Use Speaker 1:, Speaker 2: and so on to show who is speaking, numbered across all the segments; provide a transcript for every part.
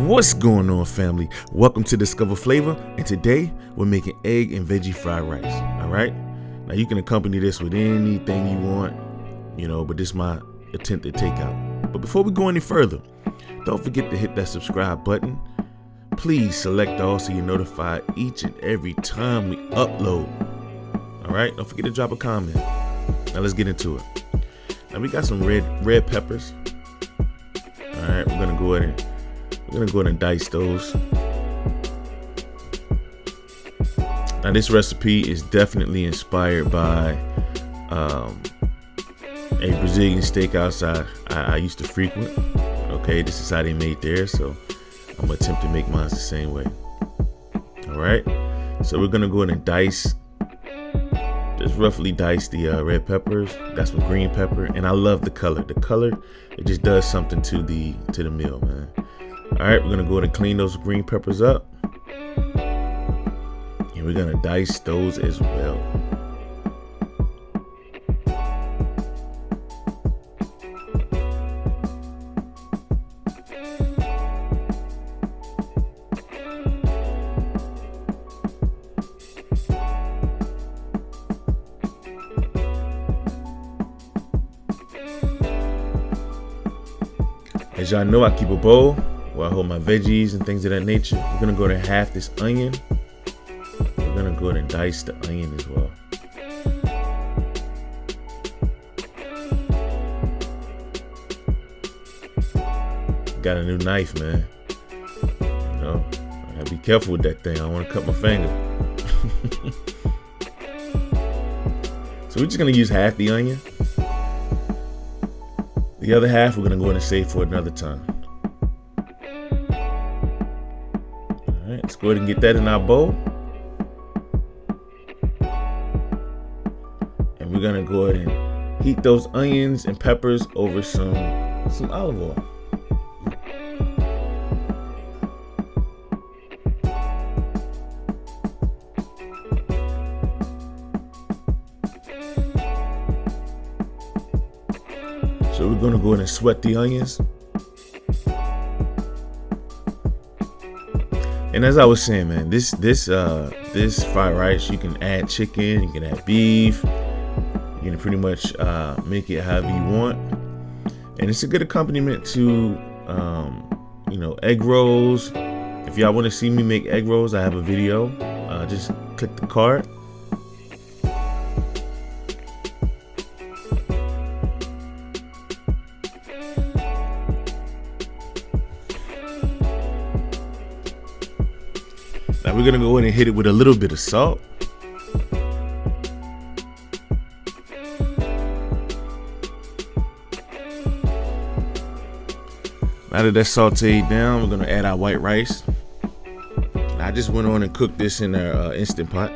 Speaker 1: What's going on, family? Welcome to Discover Flavor, and today we're making egg and veggie fried rice. All right, now you can accompany this with anything you want, but this is my attempt at takeout. But before we go any further, don't forget to hit that subscribe button. Please select all so you're notified each and every time we upload. All right, don't forget to drop a comment. Now let's get into it. Now we got some red peppers. All right, we're gonna go ahead and dice those. Now this recipe is definitely inspired by a Brazilian steakhouse I used to frequent. Okay, this is how they made theirs, so I'm gonna attempt to make mine the same way. All right, so we're gonna go ahead and just roughly dice the red peppers. Got some green pepper, and I love the color. The color, it just does something to the meal, man. All right, we're gonna go ahead and clean those green peppers up, and we're gonna dice those as well. As y'all know, I keep a bowl where I hold my veggies and things of that nature. We're gonna go ahead and half this onion. We're gonna go ahead and dice the onion as well. Got a new knife, man. I gotta be careful with that thing. I don't wanna cut my finger. So we're just gonna use half the onion. The other half we're gonna go ahead and save for another time. All right, let's go ahead and get that in our bowl. And we're gonna go ahead and heat those onions and peppers over some olive oil. So we're gonna go ahead and sweat the onions. And as I was saying, man, this fried rice, you can add chicken, you can add beef, you can pretty much make it however you want. And it's a good accompaniment to egg rolls. If y'all want to see me make egg rolls, I have a video. Just click the card. Now we're gonna go ahead and hit it with a little bit of salt. Now that that's sauteed down, we're gonna add our white rice. Now, I just went on and cooked this in our Instant Pot.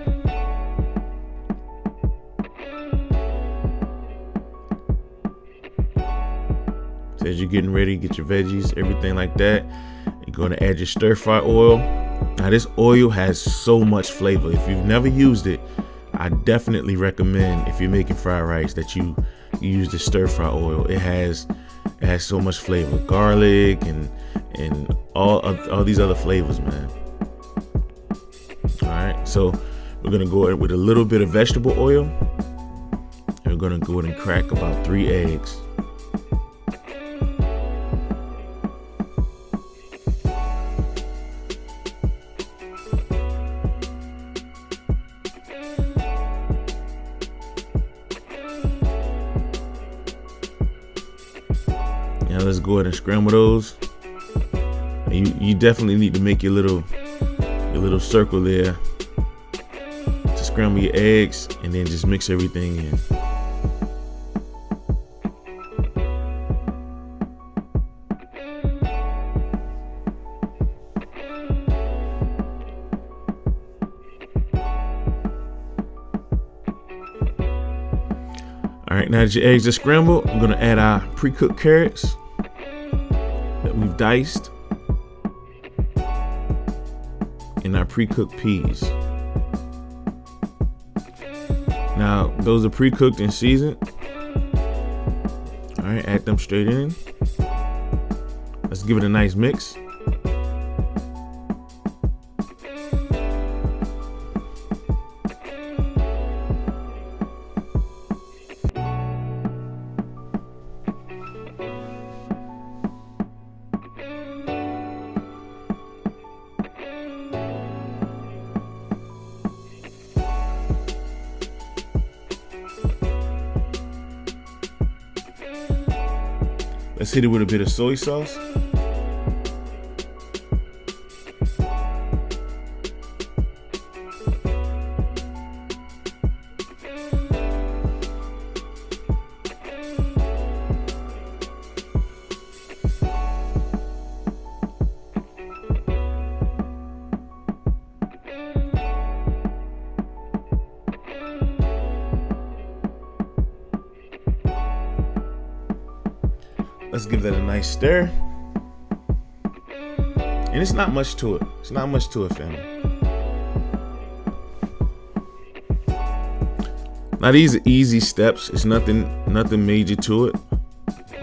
Speaker 1: So as you're getting ready, get your veggies, everything like that, you're gonna add your stir fry oil. Now this oil has so much flavor. If you've never used it, I definitely recommend, if you're making fried rice, that you use the stir fry oil. It has so much flavor, garlic and all these other flavors, man. All right, so we're gonna go with a little bit of vegetable oil, and we're gonna go ahead and crack about 3 eggs. Now let's go ahead and scramble those. You definitely need to make your little circle there to scramble your eggs, and then just mix everything in. All right, now that your eggs are scrambled, I'm gonna add our pre-cooked carrots that we've diced, and our pre-cooked peas. Now, those are pre-cooked and seasoned. All right, add them straight in. Let's give it a nice mix. Let's hit it with a bit of soy sauce. Let's give that a nice stir. And it's not much to it. It's not much to it, family. Now these are easy steps. It's nothing major to it.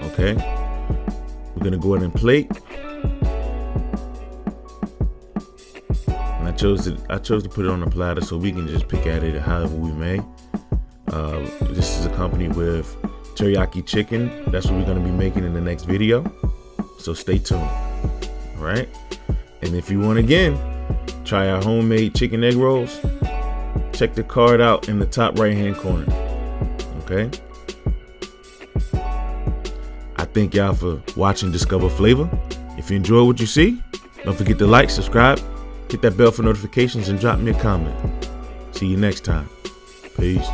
Speaker 1: Okay. We're gonna go ahead and plate. And I chose to put it on a platter so we can just pick at it however we may. This is accompanied with teriyaki chicken. That's what we're going to be making in the next video, so stay tuned. All right, and if you want again try our homemade chicken egg rolls, check the card out in the top right hand corner. Okay, I thank y'all for watching Discover Flavor. If you enjoy what you see, don't forget to like, subscribe, hit that bell for notifications, and drop me a comment. See you next time. Peace.